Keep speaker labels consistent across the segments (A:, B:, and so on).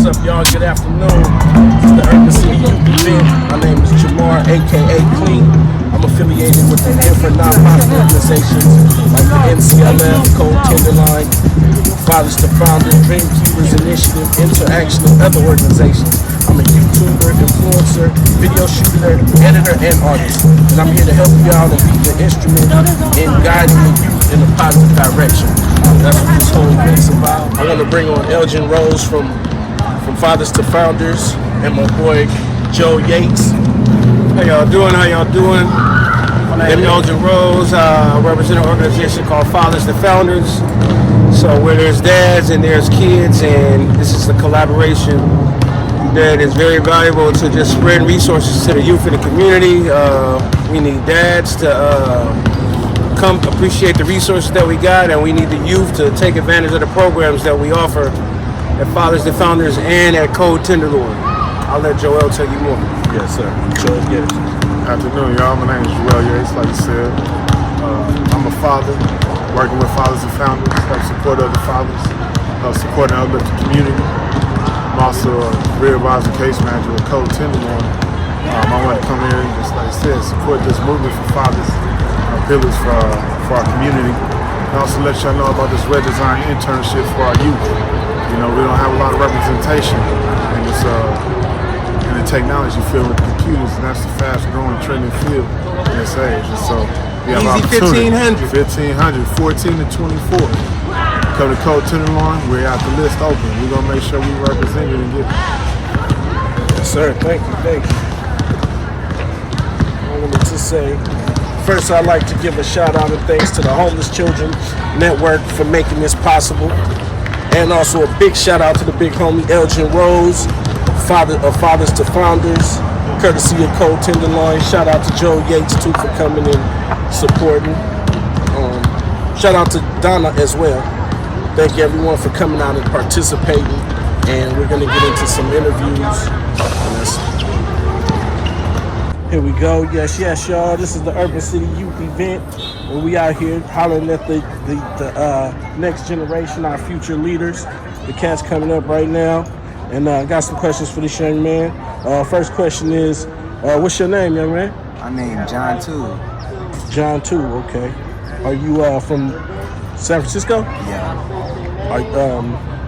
A: up, y'all? Good afternoon. This is the Urban City Youth event. My name is Jamar, aka Clean. I'm affiliated with the different nonprofit organizations like the NCLF, CodeTenderloin, Fathers to Founders, Dream Keepers Initiative, Interaction, and other organizations. I'm a YouTuber, influencer, video shooter, editor, and artist. And I'm here to help you out and be the instrument in guiding the youth in a positive direction. That's what this whole event's about. I want to bring on Elgin Rose from Fathers to Founders and my boy Joe Yates.
B: How y'all doing? My name is Elgin Rose. I represent an organization called Fathers to Founders. So where there's dads and there's kids, and this is a collaboration that is very valuable to just spread resources to the youth in the community. We need dads to come appreciate the resources that we got, and we need the youth to take advantage of the programs that we offer at Fathers to Founders and at CodeTenderloin. I'll let Joel tell you more.
A: Yes, sir. Joel Yates.
C: Afternoon, y'all. My name is Joel Yates, like you said. I'm a father, working with Fathers to Founders, help support other fathers, help support and uplift the community. I'm also a career advisor case manager with CodeTenderloin. I want to come here and just, like I said, support this movement for fathers, pillars for our community. And also let y'all know about this red design internship for our youth. You know, we don't have a lot of representation in this in the technology field with computers, and that's the fast growing trending field in this age. And so we have
B: Easy 1500.
C: 14 to 24. Come to CodeTenderloin, we got the list open. We're gonna make sure we represent it and get it.
A: Yes, sir. Thank you. I wanted to say, first I'd like to give a shout out and thanks to the Homeless Children Network for making this possible. And also a big shout out to the big homie Elgin Rose, Fathers to Founders, courtesy of CodeTenderloin. Shout out to Joe Yates too for coming and supporting. Shout out to Donna as well. Thank you everyone for coming out and participating. And we're gonna get into some interviews. Here we go. Yes, y'all. This is the Urban City Youth event where we out here hollering at the next generation, our future leaders. The cats coming up right now. And I got some questions for this young man. First question is, what's your name, young man?
D: My name John Too.
A: John Too, okay. Are you from San Francisco?
D: Yeah.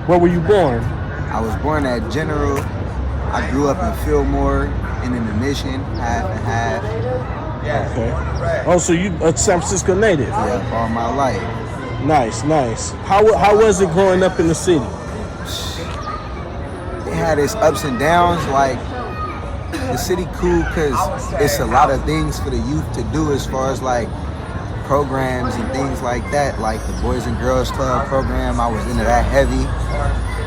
A: Where were you born?
D: I was born at General. I grew up in Fillmore and in the Mission, half and half.
A: Okay. Oh, so you a San Francisco native?
D: Yeah, all my life.
A: Nice. How was it growing up in the city?
D: It had its ups and downs. Like, the city cool because it's a lot of things for the youth to do as far as like programs and things like that. Like the Boys and Girls Club program, I was into that heavy.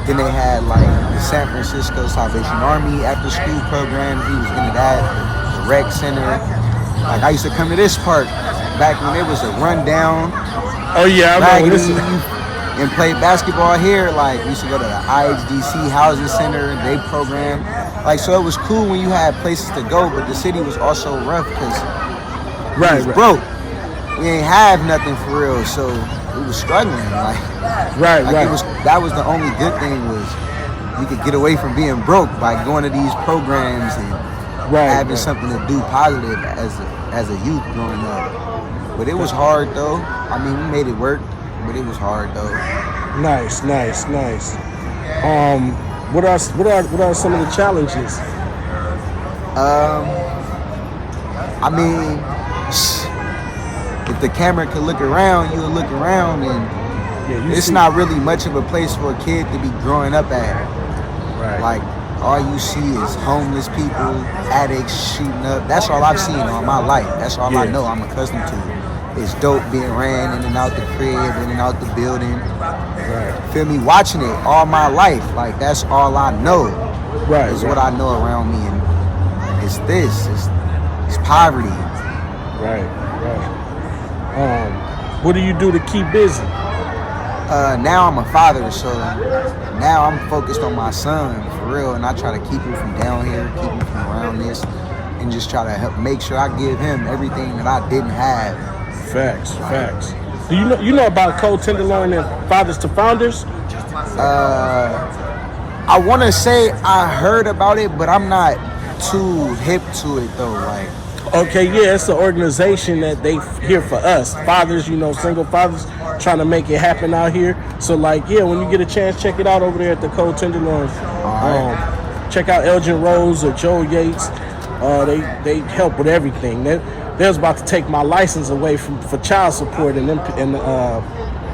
D: Then they had like the San Francisco Salvation Army after school program. He was into that. The rec center. Like I used to come to this park back when it was a rundown.
A: Oh yeah, I remember this.
D: And play basketball here. Like we used to go to the IHDC Housing Center. They program. Like so, it was cool when you had places to go, but the city was also rough because it was broke. We ain't have nothing for real, so we was struggling. Like that was the only good thing was you could get away from being broke by going to these programs and having something to do positive as a youth growing up. But it was hard though. I mean, we made it work, but it was hard though.
A: Nice. What are some of the challenges?
D: I mean, if the camera could look around, you would look around, and it's not really much of a place for a kid to be growing up at.
A: Right.
D: Like, all you see is homeless people, addicts shooting up. That's all I've seen all my life. That's all I know. I'm accustomed to. It's dope being ran in and out the crib, in and out the building.
A: Right.
D: Feel me? Watching it all my life. Like, that's all I know.
A: Right.
D: Is what I know around me, and it's this. It's poverty.
A: Right. What do you do to keep busy?
D: Now I'm a father, so now I'm focused on my son for real, and I try to keep him from down here, keep him from around this, and just try to help make sure I give him everything that I didn't have.
A: Facts. Do you know about CodeTenderloin and Fathers to Founders?
D: I want to say I heard about it, but I'm not too hip to it though. Like,
A: Okay, yeah, it's an organization that they here for us fathers, single fathers trying to make it happen out here. So like, yeah, when you get a chance, check it out over there at the CodeTenderloin. Check out Elgin Rose or Joe Yates. They help with everything. They was about to take my license away for child support, and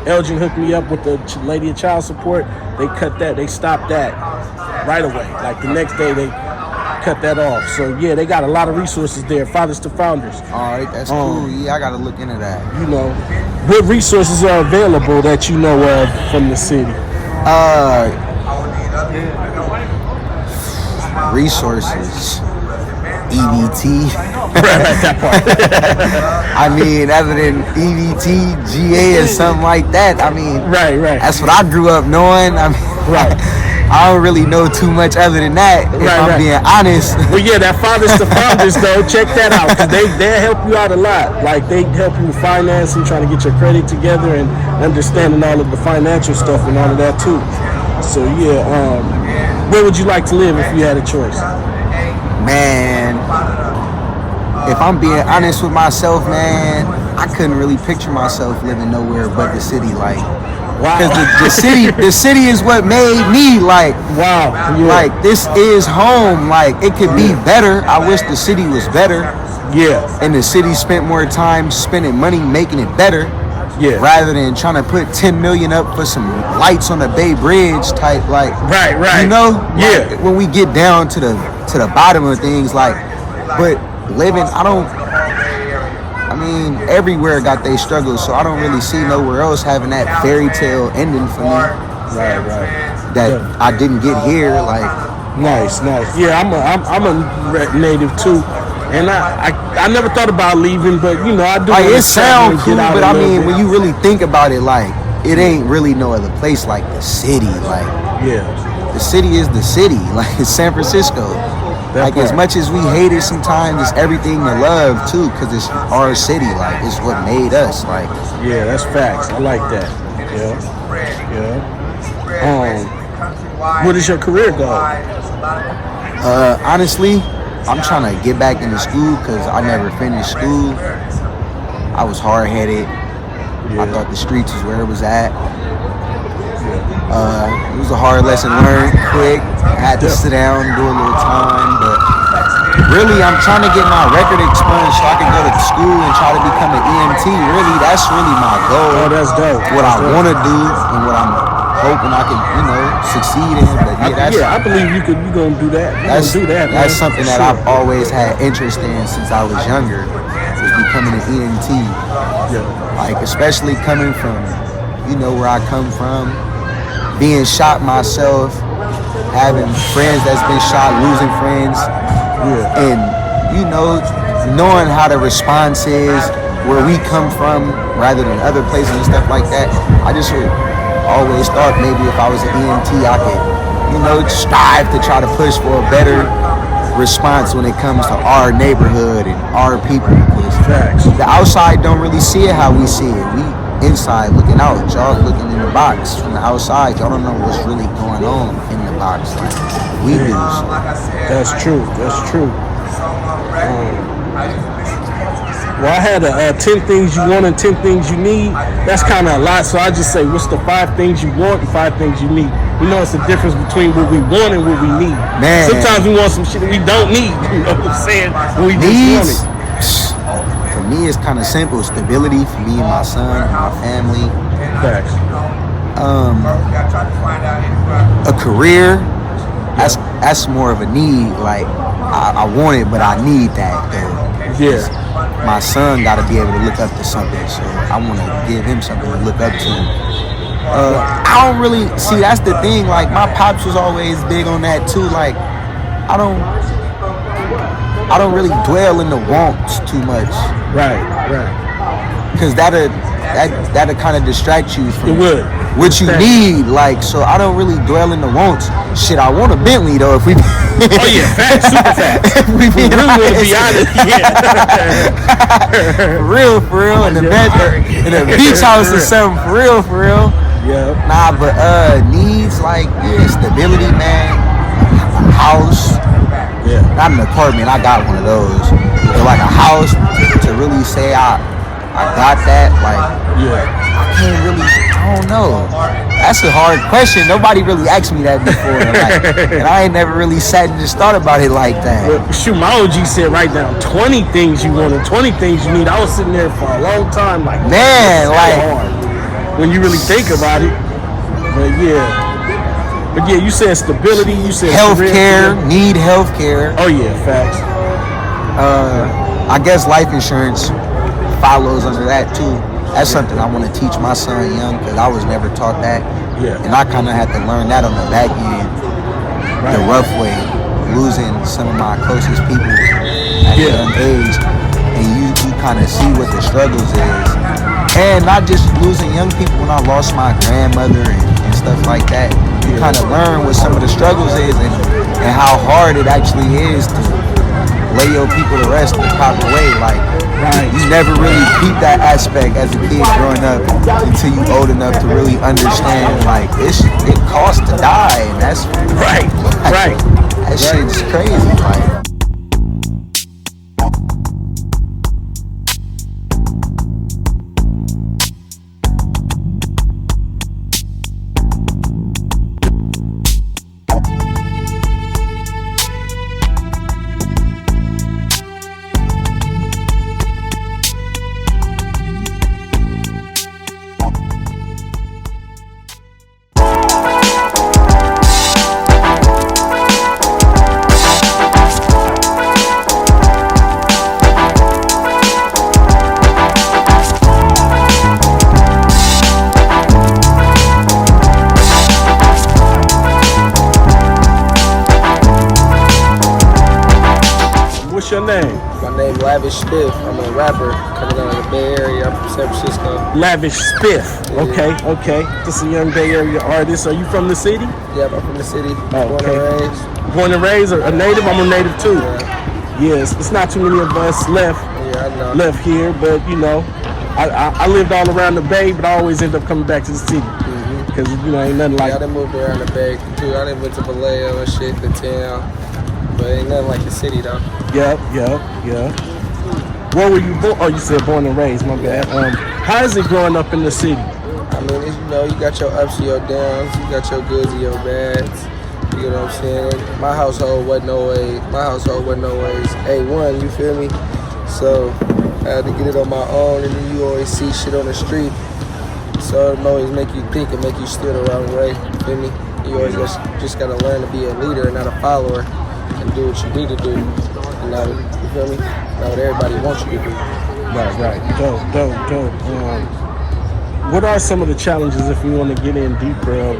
A: Elgin hooked me up with the lady of child support. They cut that. They stopped that right away. Like the next day, they cut that off. So yeah, they got a lot of resources there. Fathers to Founders.
D: All right, that's cool. Yeah, I gotta look into that.
A: What resources are available that you know of from the city?
D: Resources. EBT.
A: That part.
D: I mean, other than EBT, GA, or something like that. I mean,
A: Right.
D: that's what I grew up knowing. I mean,
A: Right.
D: I don't really know too much other than that, if I'm being honest.
A: Well, yeah, that Fathers to Founders, though, check that out, because they'll help you out a lot. Like, they help you with financing, trying to get your credit together, and understanding all of the financial stuff and all of that, too. So, yeah, where would you like to live if you had a choice?
D: Man, if I'm being honest with myself, man, I couldn't really picture myself living nowhere but the city, like.
A: Wow.
D: Because the city is what made me, like.
A: Wow. Yeah.
D: Like, this is home. Like, it could be better. I wish the city was better.
A: Yeah.
D: And the city spent more time spending money making it better.
A: Yeah.
D: Rather than trying to put 10 million up for some lights on the Bay Bridge type, like.
A: Right.
D: Yeah. Like, when we get down to the bottom of things, like. But living, I mean, everywhere got their struggles, so I don't really see nowhere else having that fairy tale ending for me.
A: Right.
D: That I didn't get here, like.
A: Nice. Yeah, I'm a native too, and I never thought about leaving, but I do.
D: Like,
A: wanna
D: it sound
A: travel and
D: cool,
A: get out
D: but
A: a
D: I
A: little
D: mean,
A: bit.
D: when you really think about it, like, it ain't really no other place like the city. Like,
A: Yeah.
D: the city is the city. Like, it's San Francisco. Like, as much as we hate it sometimes, it's everything to love too, because it's our city. Like, it's what made us. Like,
A: Yeah, that's facts. I like that. Yeah. What is your career goal?
D: honestly, I'm trying to get back into school because I never finished school. I was hard-headed. I thought the streets was where it was at. It was a hard lesson learned quick. I had to sit down and do a little time, but really I'm trying to get my record expunged so I can go to school and try to become an EMT. Really, that's really my goal.
A: Oh, that's dope.
D: What I want to do and what I'm hoping I can, succeed in. But
A: I believe you gonna do that.
D: That's something that I've always had interest in since I was younger, is becoming an EMT.
A: Yeah.
D: Like, especially coming from, where I come from, being shot myself, having friends that's been shot, losing friends, and knowing how the response is where we come from rather than other places and stuff like that. I just always thought maybe if I was an EMT, I could, strive to try to push for a better response when it comes to our neighborhood and our people.
A: Facts.
D: The outside don't really see it how we see it. We inside looking out. Y'all looking in the box. From the outside, y'all don't know what's really going on in the box like we do.
A: That's true. Well, I had 10 things you want and 10 things you need. That's kind of a lot, so I just say, what's the 5 things you want and 5 things you need? It's the difference between what we want and what we need.
D: Man.
A: Sometimes we want some shit that we don't need. You know what I'm saying? When we just want it.
D: For me, it's kind of simple. Stability for me and my son and my family.
A: Facts.
D: A career, that's more of a need. Like, I want it, but I need that though.
A: Yeah.
D: My son got to be able to look up to something, so I want to give him something to look up to. I don't really see. That's the thing. Like, my pops was always big on that too. Like, I don't really dwell in the wants too much.
A: Right.
D: Because that'll kind of distract you from what you
A: Exactly.
D: need. Like, so I don't really dwell in the wants. Shit, I want a Bentley though. If we
A: Oh yeah, facts, super facts.
D: if we
A: We really want to be honest. Yeah.
D: for real, in the beach house or something, for real.
A: Yeah.
D: Nah, but needs like stability, man. A house.
A: Yeah.
D: Not an apartment. I got one of those. But like a house to really say I got that. Like I can't really. I don't know. That's a hard question. Nobody really asked me that before. Like, and I ain't never really sat and just thought about it like that.
A: Well, shoot, my OG said write down 20 things you want and 20 things you need. I was sitting there for a long time, like,
D: man, like
A: hard when you really think about it. But yeah, you said stability. You said
D: healthcare. Need healthcare.
A: Oh yeah, facts.
D: I guess life insurance follows under that too. That's something I want to teach my son young because I was never taught that.
A: Yeah.
D: And I kind of had to learn that on the back end, the rough way, losing some of my closest people at a young age. And you kind of see what the struggles is. And not just losing young people when I lost my grandmother and stuff like that. You kind of learn what some of the struggles is and how hard it actually is to lay your people to rest the proper way. Like, you never really peep that aspect as a kid growing up until you old enough to really understand, like, it costs to die, and that's
A: right.
D: That shit's crazy, like.
A: What's your name?
E: My name Lavish Spiff. I'm a rapper coming out of the Bay Area. I'm from San Francisco.
A: Lavish Spiff. Okay. Just a young Bay Area artist. Are you from the city?
E: Yeah, I'm from the city.
A: Oh,
E: Born and raised.
A: Born and raised, a native? I'm a native too. Yes, it's not too many of us left here, but you know, I lived all around the Bay, but I always end up coming back to the city. Because, you know, ain't nothing like...
E: Yeah, I done moved around the Bay too. I done went to Vallejo and shit, the town. But ain't nothing like the city though.
A: Yeah. Where were you born? Oh, you said born and raised, my bad. How is it growing up in the city?
E: I mean, you know, you got your ups and your downs, you got your goods and your bads. You know what I'm saying? My household wasn't always A1, you feel me? So I had to get it on my own, and then you always see shit on the street. So it always make you think and make you steer the wrong way, you feel me? You always just gotta learn to be a leader and not a follower, and do what you need to do. And not, you feel me? Not what everybody wants you to do.
A: Right. Dope. What are some of the challenges, if we want to get in deeper of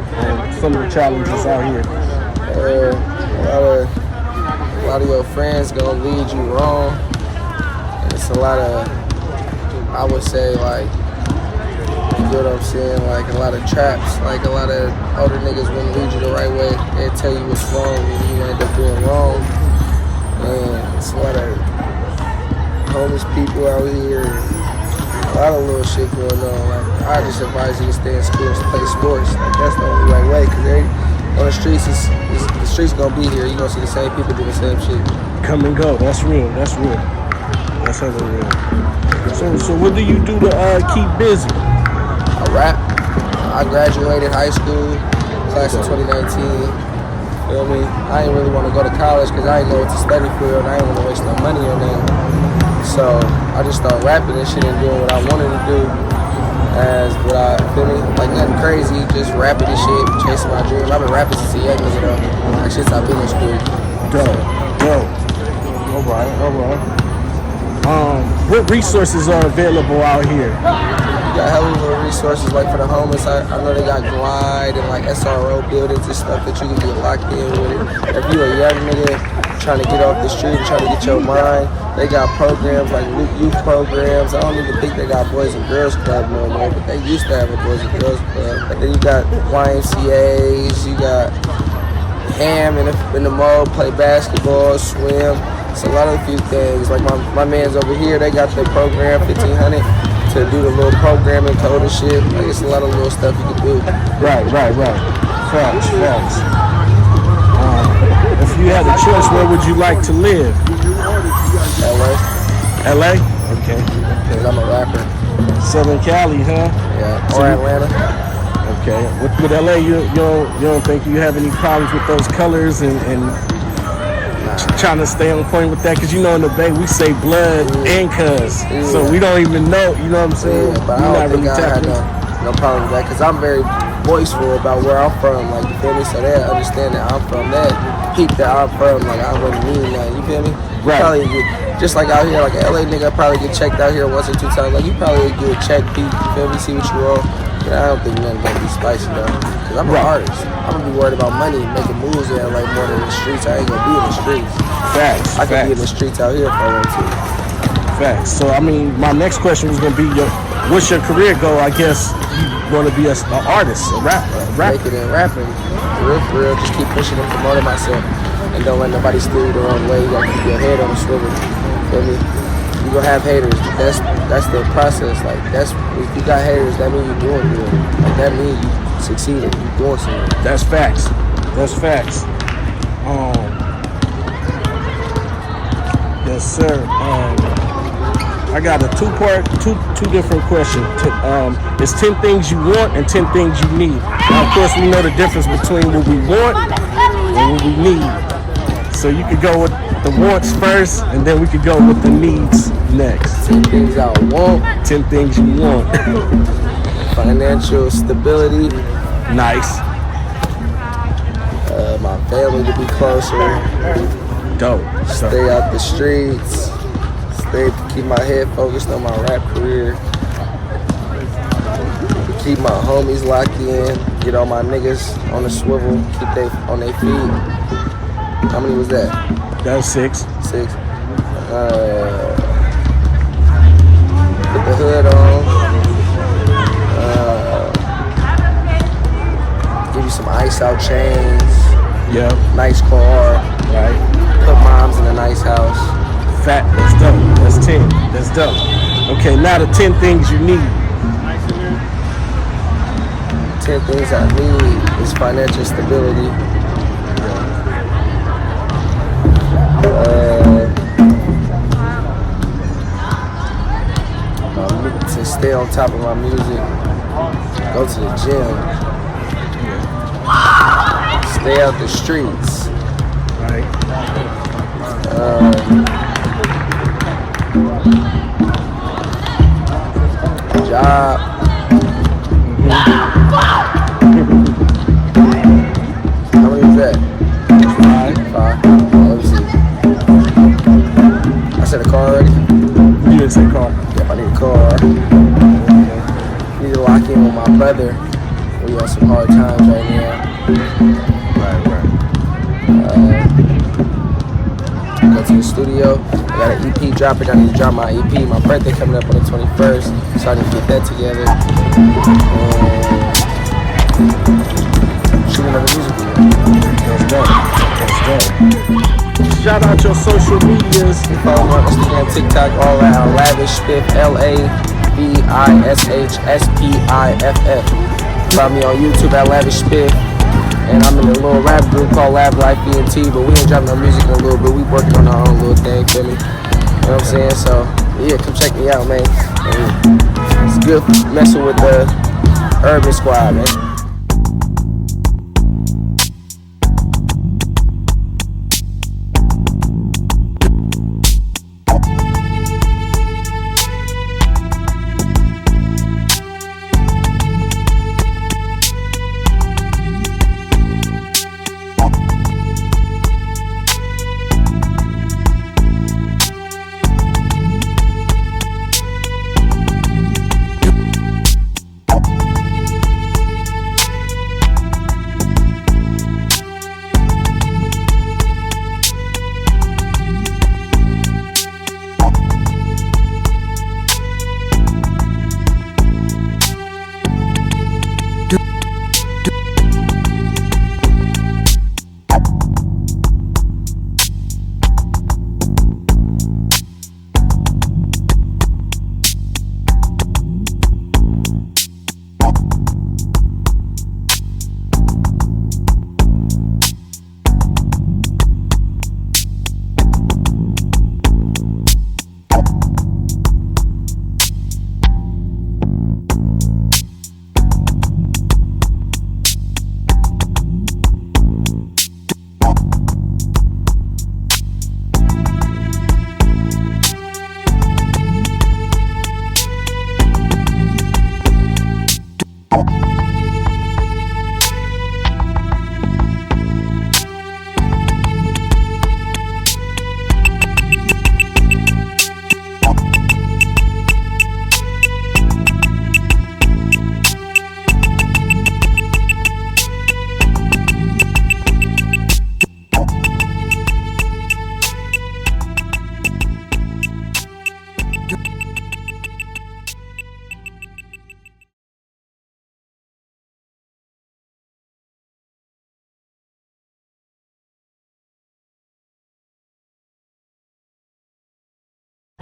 A: some of the challenges out here?
E: A lot of your friends gonna lead you wrong. And it's a lot of, I would say, like, you know what I'm saying, like a lot of traps, like a lot of older niggas wouldn't lead you the right way. They'll tell you what's wrong and you end up doing wrong. And it's a lot of homeless people out here, a lot of little shit going on. Like, I just advise you to stay in school and play sports. Like, that's the only right way, because on the streets, the streets gonna be here. You're gonna see the same people do the same shit.
A: Come and go. That's real. That's hella real. So what do you do to keep busy?
E: I rap. I graduated high school, class of 2019. Feel me? I didn't really want to go to college because I didn't know what to study for, and I didn't want to waste no money on that. So I just started rapping and shit and doing what I wanted to do. As what I feel me, like nothing crazy, just rapping and shit, chasing my dream. I've been rapping since a young nigga though. Like since I've been in school.
A: Dope. All right. What resources are available out here?
E: You got hella little resources, like for the homeless. I know they got Glide and like SRO buildings and stuff that you can get locked in with. If you a young nigga trying to get off the street, trying to get your mind, they got programs like youth programs. I don't even think they got Boys and Girls Club no more, but they used to have a Boys and Girls Club. And then you got YMCAs, you got Ham in the mall, play basketball, swim. It's a lot of few things. Like my man's over here, they got the program 1500. to do the little programming code and shit. Like it's a lot of little stuff you can do.
A: Right. Facts. If you had a choice, where would you like to live?
E: LA.
A: LA? Okay.
E: Cause I'm a rapper.
A: Southern Cali, huh?
E: Yeah.
A: So
E: Or
A: you-
E: Atlanta.
A: Okay. With LA, you don't think you have any problems with those colors and trying to stay on point with that? Because you know in the Bay we say blood and cuz, so we don't even know. You know what I'm saying?
E: Yeah, but
A: You're
E: I
A: not
E: don't think
A: really
E: I had
A: tapped in.
E: no problem with that because I'm very voiceful about where I'm from. Like, you feel me? So they understand that I'm from that peak that I'm from. Like, I wouldn't mean that. You feel me?
A: Right.
E: Probably just like out here, like an LA nigga probably get checked out here once or two times. Like, you probably get checked, peak. You feel me? See what you want. But I don't think nothing gonna be spicy though. Cause I'm an artist. I'm gonna be worried about money, making moves in LA more than in the streets. I ain't gonna be in the streets.
A: Facts.
E: I could be in the streets out here if I want to.
A: Facts. So I mean, my next question was gonna be, what's your career goal? I guess you want to be an artist, a rapper.
E: Make it in rapping. For real, just keep pushing and promoting myself. And don't let nobody steer you the wrong way. You gotta keep your head on the swivel. Feel me? You gonna have haters. That's the process. Like that's if you got haters, that means you're doing good. Like that means you succeeded. You're doing something.
A: That's facts. Yes, sir. I got a two different questions. It's 10 things you want and 10 things you need. Now, of course, we know the difference between what we want and what we need. So you could go with the wants first, and then we could go with the needs next.
E: 10 things I want.
A: 10 things you want.
E: Financial stability.
A: Nice.
E: My family to be closer.
A: Dope.
E: Stay out the streets. Keep my head focused on my rap career. Keep my homies locked in. Get all my niggas on the swivel. Keep they on their feet. How many was that?
A: That was 6.
E: 6. Put the hood on. Give you some ice out chains.
A: Yeah.
E: Nice car.
A: Right.
E: Put moms in a nice house.
A: Fat. That's dope. That's 10. That's dope. Okay, now the 10 things you need.
E: 10 things I need is financial stability. To stay on top of my music. Go to the gym. Stay out the streets.
A: Right.
E: Job. How many is that? 5. Let me see. I said a car already?
A: You didn't say car.
E: Yep, I need a car. Need to lock in with my brother. We on some hard times right now.
A: Right.
E: Go to the studio. I got an EP dropping. I need to drop my EP. My birthday coming up on the 21st, so I need to get that together. And shoot another music video.
A: That's dope. Shout out your social medias.
E: Follow me on Instagram, TikTok, all at Lavish Spiff, LAVISHSPIFF. Follow me on YouTube at Lavish Spiff. And I'm in a little rap group called Lab Life ENT, but we ain't dropping no music in a little bit. We working on our own little thing, feel me? You know what I'm saying? So, yeah, come check me out, man. And it's good messing with the Urban Squad, man.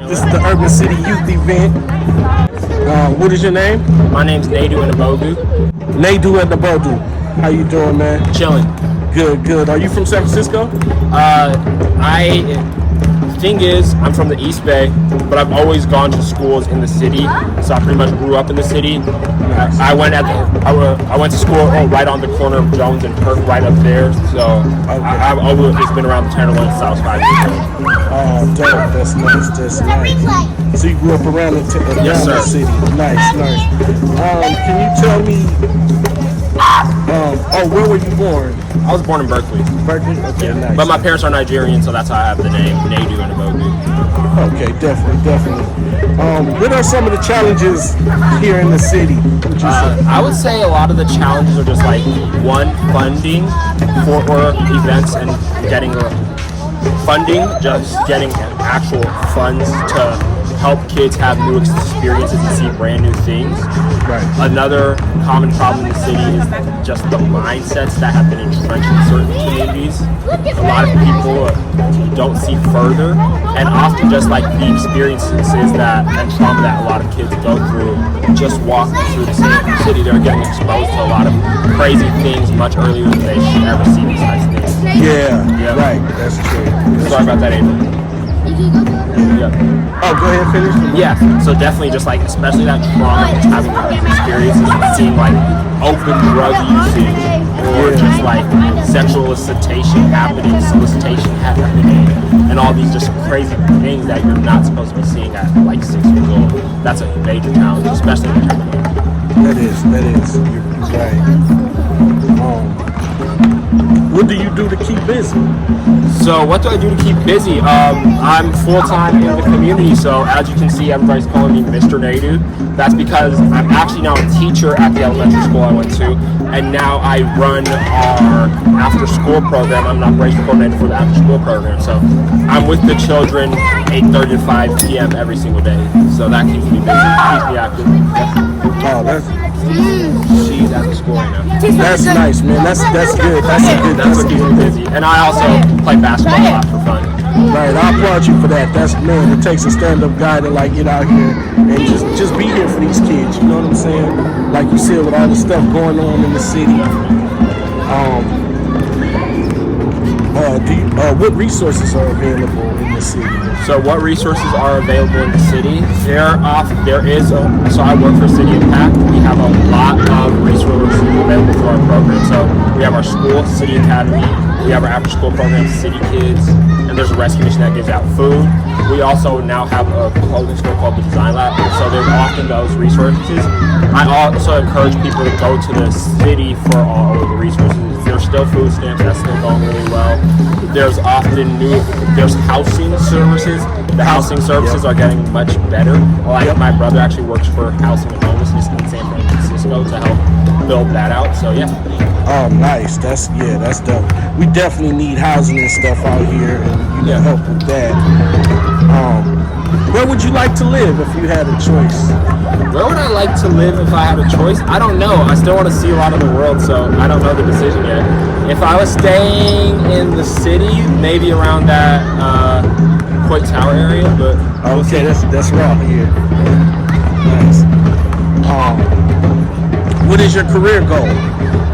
A: This is the Urban City Youth event. What is your name?
F: My name's Nadu and Abodu.
A: Nadu and Abodu. How you doing, man?
F: Chilling.
A: Good, good. Are you from San Francisco?
F: Thing is, I'm from the East Bay, but I've always gone to schools in the city, so I pretty much grew up in the city.
A: Nice.
F: I went to school right on the corner of Jones and Perk, right up there. So I've always been around the Tenderloin since I was 5 years old.
A: Oh, dope. That's nice. That's nice. So you grew up around the
F: Yes, sir.
A: city. Nice, nice. Can you tell me? Where were you born?
F: I was born in Berkeley,
A: Berkeley. Okay, nice.
F: but my parents are Nigerian, so that's how I have the name Nadu and Abodu.
A: Okay, definitely, definitely. What are some of the challenges here in the city? Would you say?
F: I would say a lot of the challenges are just like one, funding for events and getting funding, just getting actual funds to help kids have new experiences and see brand new things.
A: Right.
F: Another common problem in the city is just the mindsets that have been entrenched in certain communities. A lot of people don't see further, and often just like the experiences that and trauma that a lot of kids go through, just walking through the city, they're getting exposed to a lot of crazy things much earlier than they should ever see these types of things.
A: Yeah,
F: Yeah.
A: right. That's true.
F: Sorry about that, April. Yeah.
A: Oh, go ahead, finish.
F: Yeah, so definitely just like, especially that trauma, just having these experiences and seeing like open drug usage or just like sexual solicitation happening, and all these just crazy things that you're not supposed to be seeing at like 6 years old. That's a major challenge, especially in Germany.
A: That is. You're right. What do you do to keep busy?
F: So what do I do to keep busy? I'm full-time in the community, so as you can see, everybody's calling me Mr. Nadu. That's because I'm actually now a teacher at the elementary school I went to, and now I run our after-school program. I'm an operations coordinator for the after-school program, so I'm with the children 8:30 to 5 p.m. every single day. So that keeps me busy, keeps me active.
A: Oh,
F: She's at the school right now.
A: that's nice, man. That's good. That's
F: What keeps me busy. And I also play basketball a lot for fun.
A: Right, I applaud you for that. That's, man, it takes a stand-up guy to like get out here and just be here for these kids. You know what I'm saying? Like you said, with all the stuff going on in the city. What resources are available in the city?
F: So what resources are available in the city? So I work for City Impact. We have a lot of resources available for our program. So we have our school, City Academy. We have our after school program, City Kids. And there's a rescue mission that gives out food. We also now have a clothing store called the Design Lab. So there's often those resources. I also encourage people to go to the city for all of the resources. There's still food stamps, that's still going really well. There's housing services. The housing services are getting much better. Like my brother actually works for housing and homelessness in San Francisco to help build that out. So yeah.
A: Oh, nice. That's dope. We definitely need housing and stuff out here, and help with that. Where would you like to live if you had a choice?
F: Where would I like to live if I had a choice? I don't know. I still want to see a lot of the world, so I don't know the decision yet. If I was staying in the city, maybe around that Coit Tower area, but
A: okay, that's raw here. Nice. What is your career goal?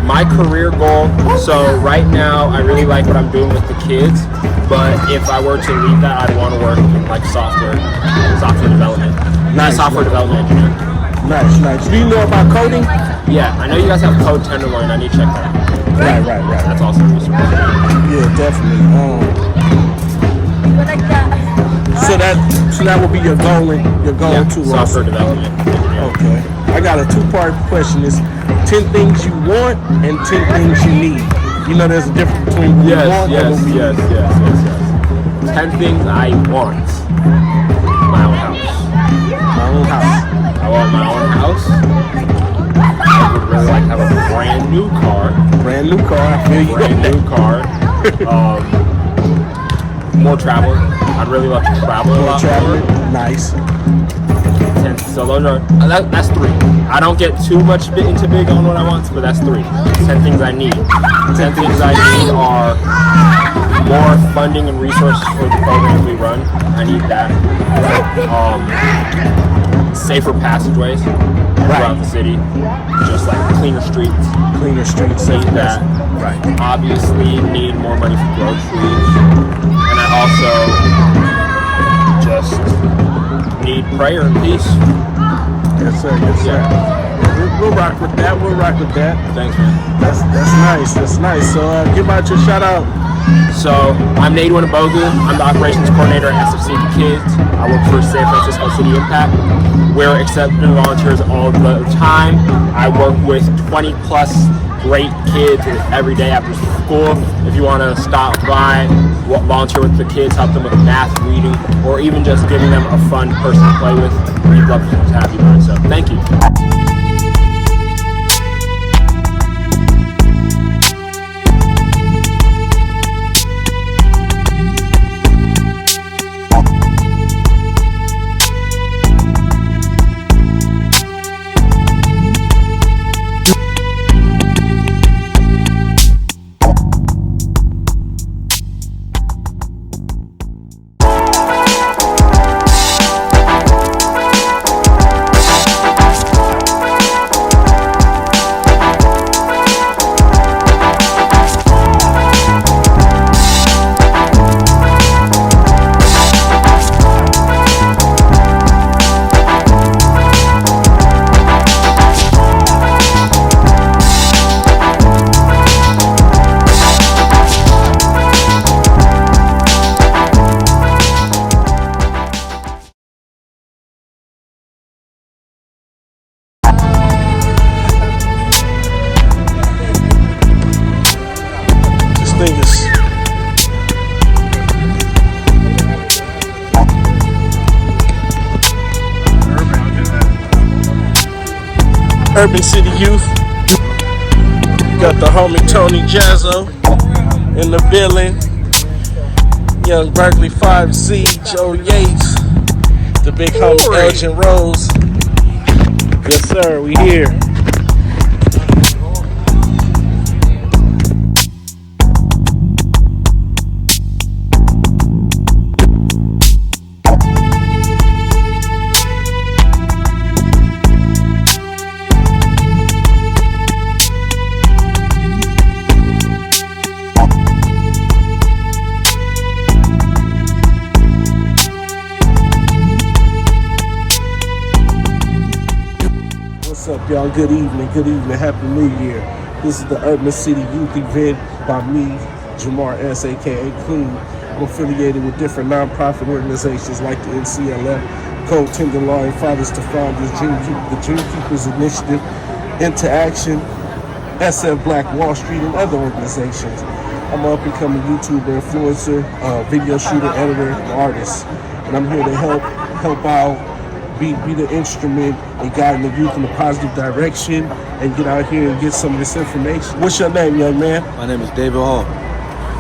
F: My career goal, so right now I really like what I'm doing with the kids, but if I were to leave that, I'd want to work in like software development.
A: Nice.
F: Software development engineer.
A: Nice. Do you know about coding?
E: Yeah, I know you guys have CodeTenderloin. I need to check that out.
A: Right.
E: That's awesome.
A: Yeah, definitely. So that will be your goal to
E: software development.
A: Okay. I got a two-part question. It's 10 things you want and 10 things you need. You know, there's a difference between what we want and what we need.
F: Yes. 10 things I want. My own house.
A: My own house.
F: I want my own house. I would really like to have a brand new car.
A: Brand new car. I feel you.
F: Brand new car. More travel. I'd really love to travel a lot more.
A: Nice.
F: And so those are that's 3. I don't get too much into big on what I want, but that's 3. 10 things I need. 10 things I need are more funding and resources for the programs we run. I need that. Safer passageways throughout the city, just like cleaner streets.
A: Cleaner streets.
F: Need that.
A: Right.
F: Obviously, need more money for groceries, and I also just need prayer and peace.
A: Yes, sir. Yes, sir. We'll rock with that. We'll rock with that.
F: Thanks, man.
A: That's nice. That's nice. So give out your shout out.
F: So I'm Nate Boeddeker. I'm the operations coordinator at SFC for Kids. I work for San Francisco City Impact. We're accepting volunteers all the time. I work with 20 plus great kids every day after school. If you want to stop by, volunteer with the kids, help them with math, reading, or even just giving them a fun person to play with, we'd love to have you guys. So thank you.
A: Urban City Youth. Got the homie Tony Jazzo in the building. Young Berkeley 5Z, Joe Yates. The big homie Elgin Rose. Yes, sir, we here. What's up, y'all? Good evening. Happy New Year. This is the Urban City Youth event by me, Jamar S, aka Clean. I'm affiliated with different nonprofit organizations like the NCLF, CodeTenderloin, Fathers to Founders, the Dream Keepers Initiative, Into Action, SF Black Wall Street, and other organizations. I'm an up-and-coming YouTuber, influencer, video shooter, editor, and artist. And I'm here to help out, be the instrument in guiding the youth in a positive direction and get out here and get some of this information. What's your name, young man?
G: My name is David Hall.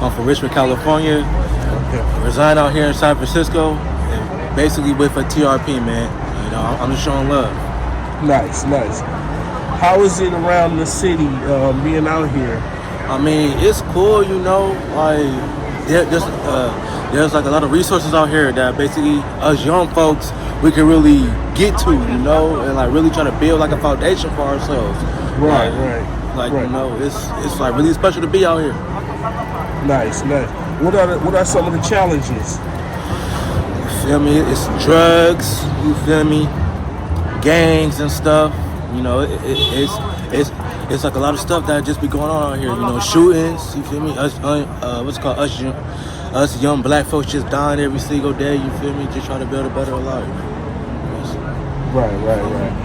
G: I'm from Richmond, California.
A: Okay.
G: Reside out here in San Francisco and basically wait for TRP, man. You know, I'm just showing love.
A: Nice. How is it around the city being out here?
G: I mean, it's cool, you know. Like there's like a lot of resources out here that basically us young folks we can really get to, you know, and like really try to build like a foundation for ourselves.
A: Right.
G: You know, it's like really special to be out here.
A: Nice. What are some of the challenges?
G: You feel me? It's drugs. You feel me? Gangs and stuff. You know, it's like a lot of stuff that just be going on out here. You know, shootings. You feel me? Us young black folks just dying every single day. You feel me? Just trying to build a better life.
A: Right.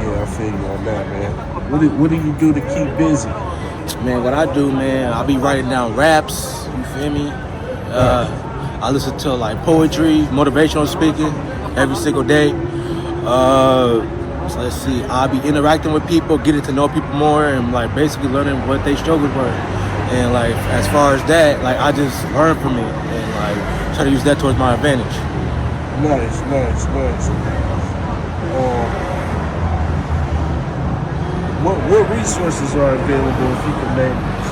A: Yeah, I feel you on that, man. What do you do to keep busy?
G: Man, what I do, man, I'll be writing down raps, you feel me? I listen to like poetry, motivational speaking every single day. So let's see, I'll be interacting with people, getting to know people more, and like basically learning what they struggles were. And like as far as that, like I just learn from it and like try to use that towards my advantage.
A: Nice. What resources are available if you can name them?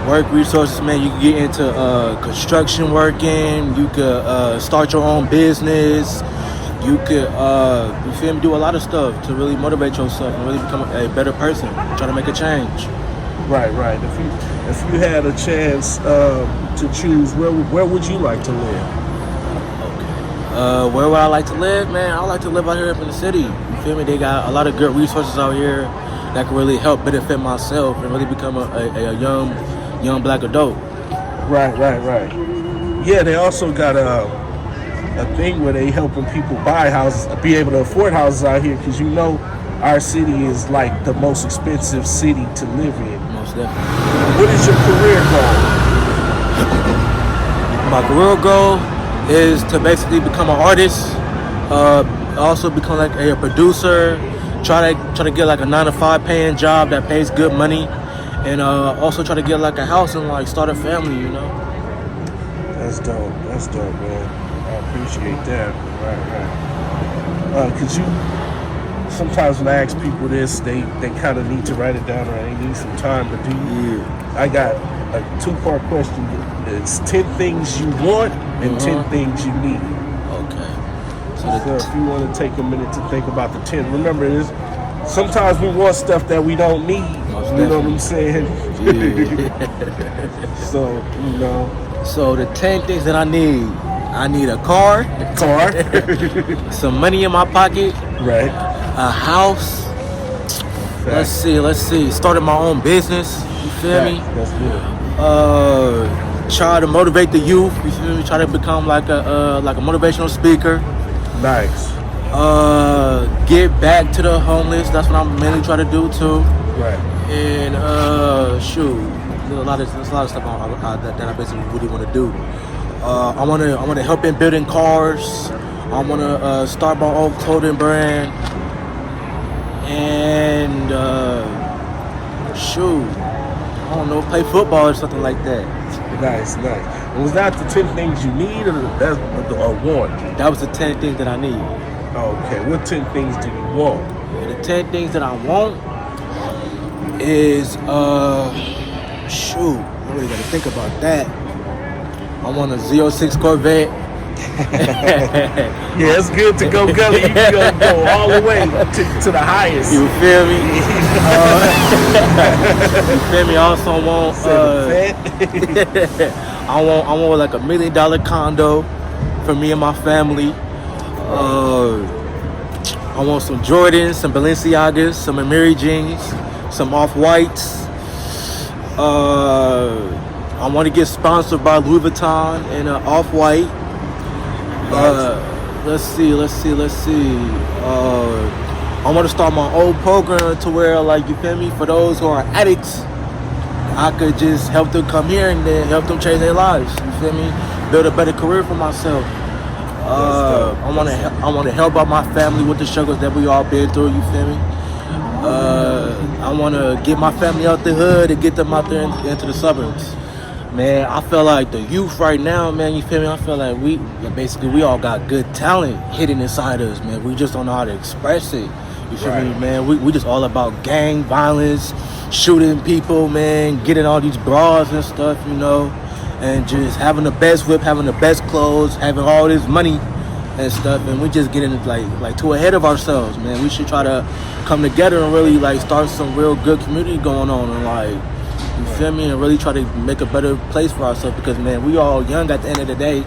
A: So.
G: Work resources, man. You can get into construction working. You could start your own business. You could, you feel me, do a lot of stuff to really motivate yourself and really become a better person. Try to make a change.
A: Right. If you had a chance to choose, where would you like to live?
G: Where would I like to live, man? I like to live out here up in the city. You feel me? They got a lot of good resources out here that can really help benefit myself and really become a young black adult.
A: Right. Yeah, they also got a thing where they helping people buy houses, be able to afford houses out here, because you know our city is like the most expensive city to live in.
G: Most definitely.
A: What is your career goal?
G: My career goal is to basically become an artist, also become like a producer, try to get like a 9-to-5 paying job that pays good money, and also try to get like a house and like start a family, you know.
A: That's dope, man. I appreciate that. Right. Cause you sometimes when I ask people this, they kind of need to write it down or they need some time. But I got a 2-part question. It's 10 things you want and 10 things you need.
G: Okay.
A: So if you want to take a minute to think about the 10, remember this. Sometimes we want stuff that we don't need. You know what I'm saying?
G: Yeah.
A: So, you know.
G: So the 10 things that I need a car, some money in my pocket,
A: Right.
G: a house.
A: Fact.
G: Let's see. Started my own business. You feel me?
A: That's good.
G: Try to motivate the youth. You feel me? Try to become like a motivational speaker.
A: Nice.
G: Get back to the homeless. That's what I'm mainly trying to do too.
A: Right.
G: And there's a lot of stuff that I basically really want to do. I want to help in building cars. I want to start my own clothing brand. And
A: uh,
G: I don't know, play football or something like that.
A: Nice. And was that the 10 things you need or want?
G: That was the 10 things that I need.
A: Okay, what 10 things do you want?
G: And the 10 things that I want is I really gotta think about that. I want a 06 Corvette.
A: Yeah, it's good to go gully. You can go all the way to the highest.
G: You feel me? You feel me? I also want I want like $1 million condo for me and my family. I want some Jordans, some Balenciagas, some Amiri jeans, some Off-Whites. I want to get sponsored by Louis Vuitton and Off-White. Let's see. I want to start my own program to where, like, you feel me, for those who are addicts, I could just help them come here and then help them change their lives. You feel me? Build a better career for myself. I want to help out my family with the struggles that we all been through. You feel me? I want to get my family out the hood and get them out there into the suburbs. Man, I feel like the youth right now, man, you feel me? I feel like we all got good talent hidden inside us, man. We just don't know how to express it. You feel me, man? We just all about gang violence, shooting people, man, getting all these bras and stuff, you know, and just having the best whip, having the best clothes, having all this money and stuff, and we just getting like too ahead of ourselves, man. We should try to come together and really like start some real good community going on and like, you feel me, and really try to make a better place for ourselves, because man, we all young at the end of the day.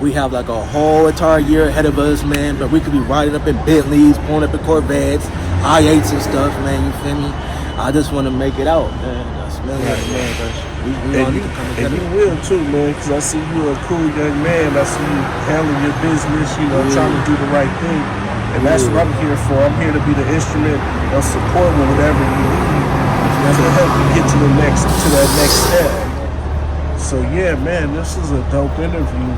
G: We have like a whole entire year ahead of us, man, but we could be riding up in Bentleys, pulling up in Corvettes, I-8s and stuff, man, you feel me? I just want to make it out, man. That's man, we all need to come together.
A: And you will too, man, because I see you a cool young man. I see you handling your business, you know, trying to do the right thing. And that's what I'm here for. I'm here to be the instrument of support with whatever you need to help you get to that next step. So yeah, man, this is a dope interview.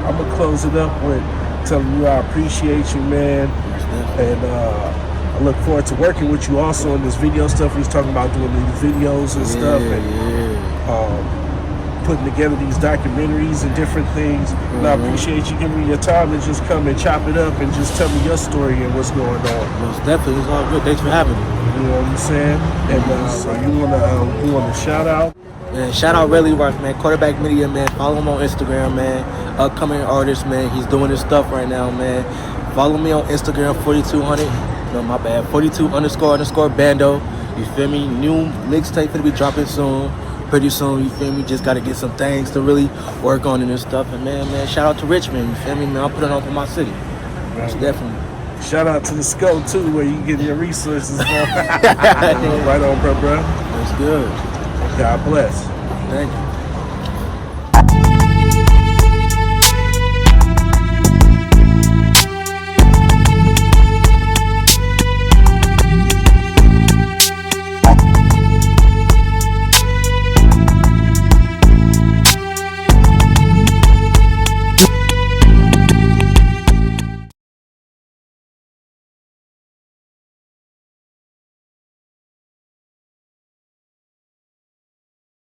A: I'm gonna close it up with telling you I appreciate you, man, and I look forward to working with you also in this video stuff. He's talking about doing these videos and stuff, and putting together these documentaries and different things. And I appreciate you giving me your time to just come and chop it up and just tell me your story and what's going on.
G: Most definitely, it's all good. Thanks for having me.
A: You know what I'm saying? And so you wanna shout out?
G: Man, shout out Riley Roth, man. Quarterback Media, man. Follow him on Instagram, man. Upcoming artist, man. He's doing his stuff right now, man. Follow me on Instagram, 4200. No, my bad. 42__bando. You feel me? New mixtape gonna be dropping soon. Pretty soon, you feel me? Just gotta get some things to really work on and stuff. And man, shout out to Richmond, you feel me? Man, I'll put it on for my city. Most definitely.
A: Shout out to the Scope too, where you get your resources from. Right on, bro.
G: That's good.
A: God bless.
G: Thank you.